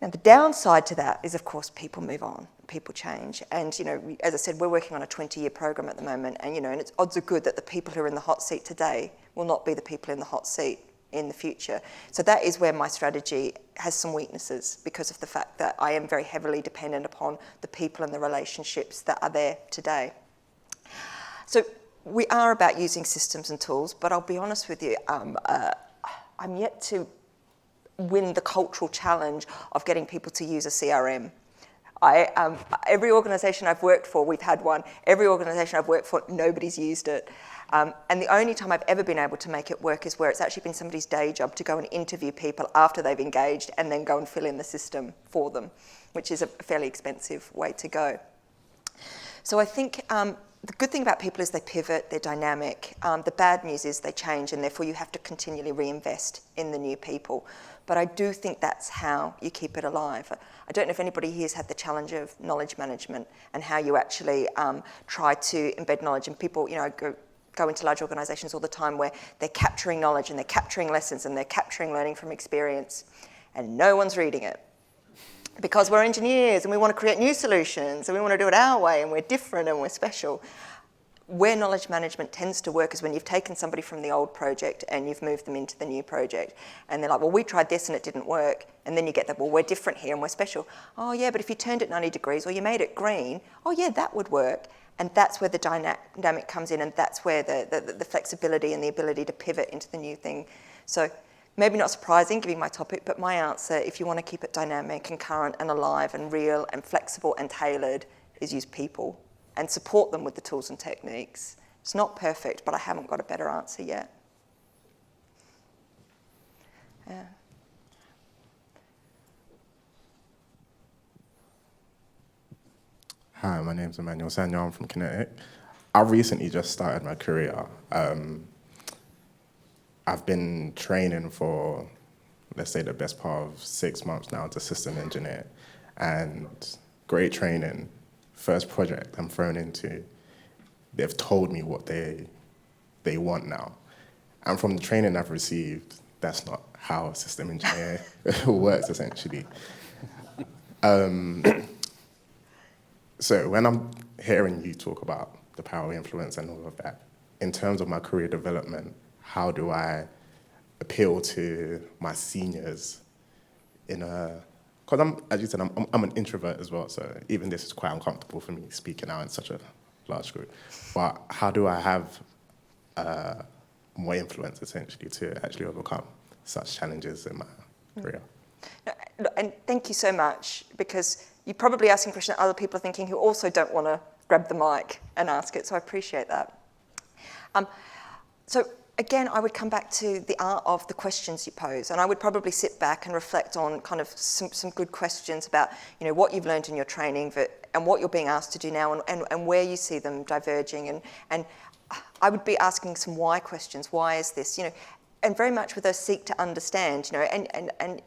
S2: Now, the downside to that is, of course, people move on, people change. And, as I said, we're working on a 20-year program at the moment. And, and it's odds are good that the people who are in the hot seat today will not be the people in the hot seat in the future. So that is where my strategy has some weaknesses, because of the fact that I am very heavily dependent upon the people and the relationships that are there today. So we are about using systems and tools, but I'll be honest with you, I'm yet to win the cultural challenge of getting people to use a CRM. Every organisation I've worked for, we've had one. Every organisation I've worked for, nobody's used it. And the only time I've ever been able to make it work is where it's actually been somebody's day job to go and interview people after they've engaged and then go and fill in the system for them, which is a fairly expensive way to go. So I think the good thing about people is they pivot, they're dynamic. The bad news is they change, and therefore you have to continually reinvest in the new people. But I do think that's how you keep it alive. I don't know if anybody here has had the challenge of knowledge management and how you actually try to embed knowledge. And people, go into large organisations all the time where they're capturing knowledge and they're capturing lessons and they're capturing learning from experience, and no one's reading it. Because we're engineers and we want to create new solutions and we want to do it our way and we're different and we're special. Where knowledge management tends to work is when you've taken somebody from the old project and you've moved them into the new project. And they're like, well, we tried this and it didn't work. And then you get that, well, we're different here and we're special. Oh, yeah, but if you turned it 90 degrees or you made it green, oh, yeah, that would work. And that's where the dynamic comes in, and that's where the flexibility and the ability to pivot into the new thing. So maybe not surprising, given my topic, but my answer, if you want to keep it dynamic and current and alive and real and flexible and tailored, is use people and support them with the tools and techniques. It's not perfect, but I haven't got a better answer yet. Yeah.
S10: Hi, my name's Emmanuel Sanya. I'm from Kinetic. I recently just started my career. I've been training for, let's say, the best part of 6 months now as a system engineer. And great training. First project I'm thrown into, they've told me what they want now. And from the training I've received, that's not how a system engineer works, essentially. So when I'm hearing you talk about the power of influence and all of that, in terms of my career development, how do I appeal to my seniors because as you said, I'm an introvert as well, so even this is quite uncomfortable for me speaking out in such a large group. But how do I have more influence, essentially, to actually overcome such challenges in my career?
S2: And thank you so much, because you're probably asking questions that other people are thinking who also don't want to grab the mic and ask it, so I appreciate that. So again, I would come back to the art of the questions you pose, and I would probably sit back and reflect on kind of some good questions about what you've learned in your training and what you're being asked to do now, and where you see them diverging, and I would be asking some why questions. Why is this? And very much with a seek to understand. And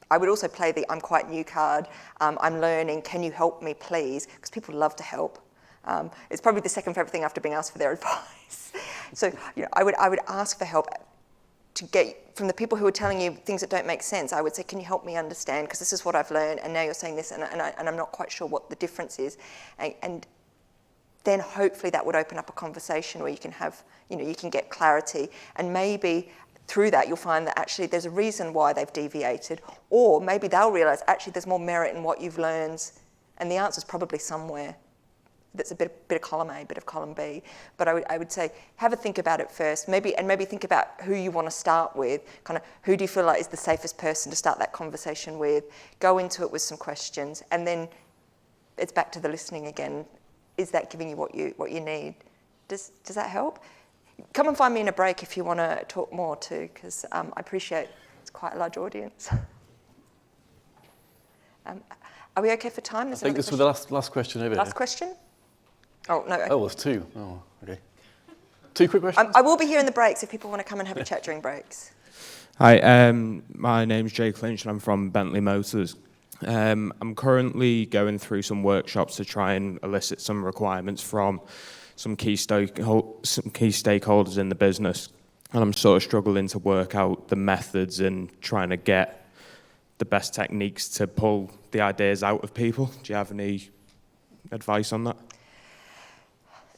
S2: I would also play the I'm quite new card. I'm learning. Can you help me, please? Because people love to help. It's probably the second favourite thing after being asked for their advice. So I would ask for help to get from the people who are telling you things that don't make sense. I would say, can you help me understand? Because this is what I've learned, and now you're saying this, and I'm not quite sure what the difference is. And then hopefully that would open up a conversation where you can have, you can get clarity, and maybe through that you'll find that actually there's a reason why they've deviated, or maybe they'll realise actually there's more merit in what you've learned, and the answer's probably somewhere. That's a bit of column A, a bit of column B. But I would say, have a think about it first, maybe think about who you want to start with, kind of who do you feel like is the safest person to start that conversation with, go into it with some questions, and then it's back to the listening again. Is that giving you what you need? Does that help? Come and find me in a break if you want to talk more too, because I appreciate it's quite a large audience. Are we okay for time?
S1: I think this was the last question over here.
S2: Last question? Oh, no.
S1: Oh, there's two. Oh, okay. Two quick questions?
S2: I will be here in the breaks if people want to come and have a chat during breaks.
S11: Hi, my name's Jake Lynch and I'm from Bentley Motors. I'm currently going through some workshops to try and elicit some requirements from some key stakeholders in the business. And I'm sort of struggling to work out the methods and trying to get the best techniques to pull the ideas out of people. Do you have any advice on that?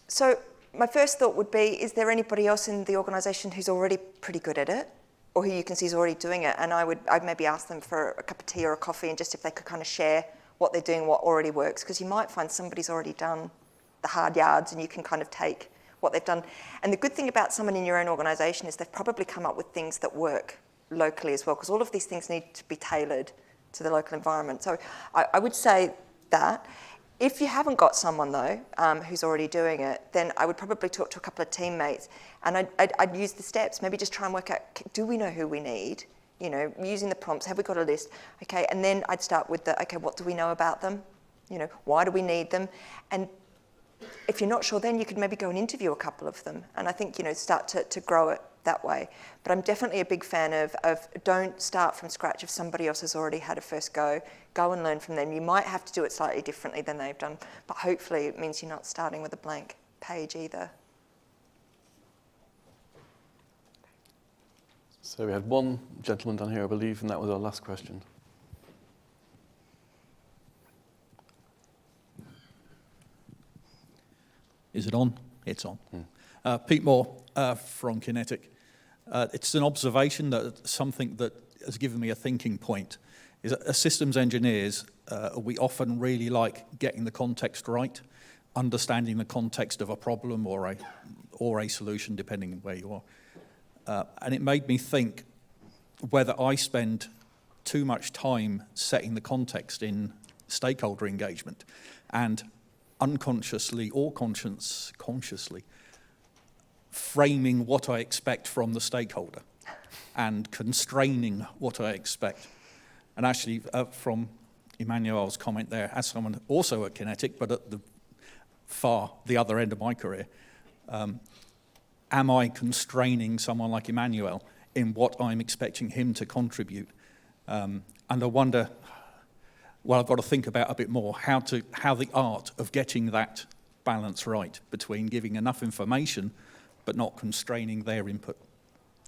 S2: So my first thought would be, is there anybody else in the organisation who's already pretty good at it? or who you can see is already doing it, and I'd maybe ask them for a cup of tea or a coffee, and just if they could kind of share what they're doing, what already works, because you might find somebody's already done the hard yards and you can kind of take what they've done. And the good thing about someone in your own organisation is they've probably come up with things that work locally as well, because all of these things need to be tailored to the local environment. So I would say that. If you haven't got someone though who's already doing it, then I would probably talk to a couple of teammates, and I'd use the steps, maybe just try and work out, do we know who we need? You know, using the prompts, have we got a list? Okay, and then I'd start with okay, what do we know about them? You know, why do we need them? And if you're not sure, then you could maybe go and interview a couple of them, and I think, you know, start to grow it that way. But I'm definitely a big fan of don't start from scratch if somebody else has already had a first go. Go and learn from them. You might have to do it slightly differently than they've done, but hopefully it means you're not starting with a blank page either.
S1: So we had one gentleman down here, I believe, and that was our last question.
S12: Is it on? It's on. Pete Moore from Kinetic. It's an observation that something that has given me a thinking point is that as systems engineers, we often really like getting the context right, understanding the context of a problem or a solution, depending on where you are. And it made me think whether I spend too much time setting the context in stakeholder engagement and unconsciously or consciously framing what I expect from the stakeholder and constraining what I expect. And actually, from Emmanuel's comment there, as someone also at Kinetic, but at the other end of my career, am I constraining someone like Emmanuel in what I'm expecting him to contribute? And I wonder, well, I've got to think about a bit more how the art of getting that balance right between giving enough information but not constraining their input.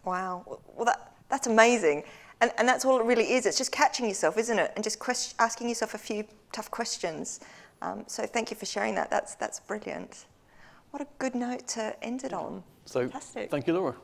S2: Wow, well that's amazing. And that's all it really is. It's just catching yourself, isn't it? And just asking yourself a few tough questions. So thank you for sharing that. That's brilliant. What a good note to end it on.
S1: So
S2: fantastic.
S1: Thank you, Laura.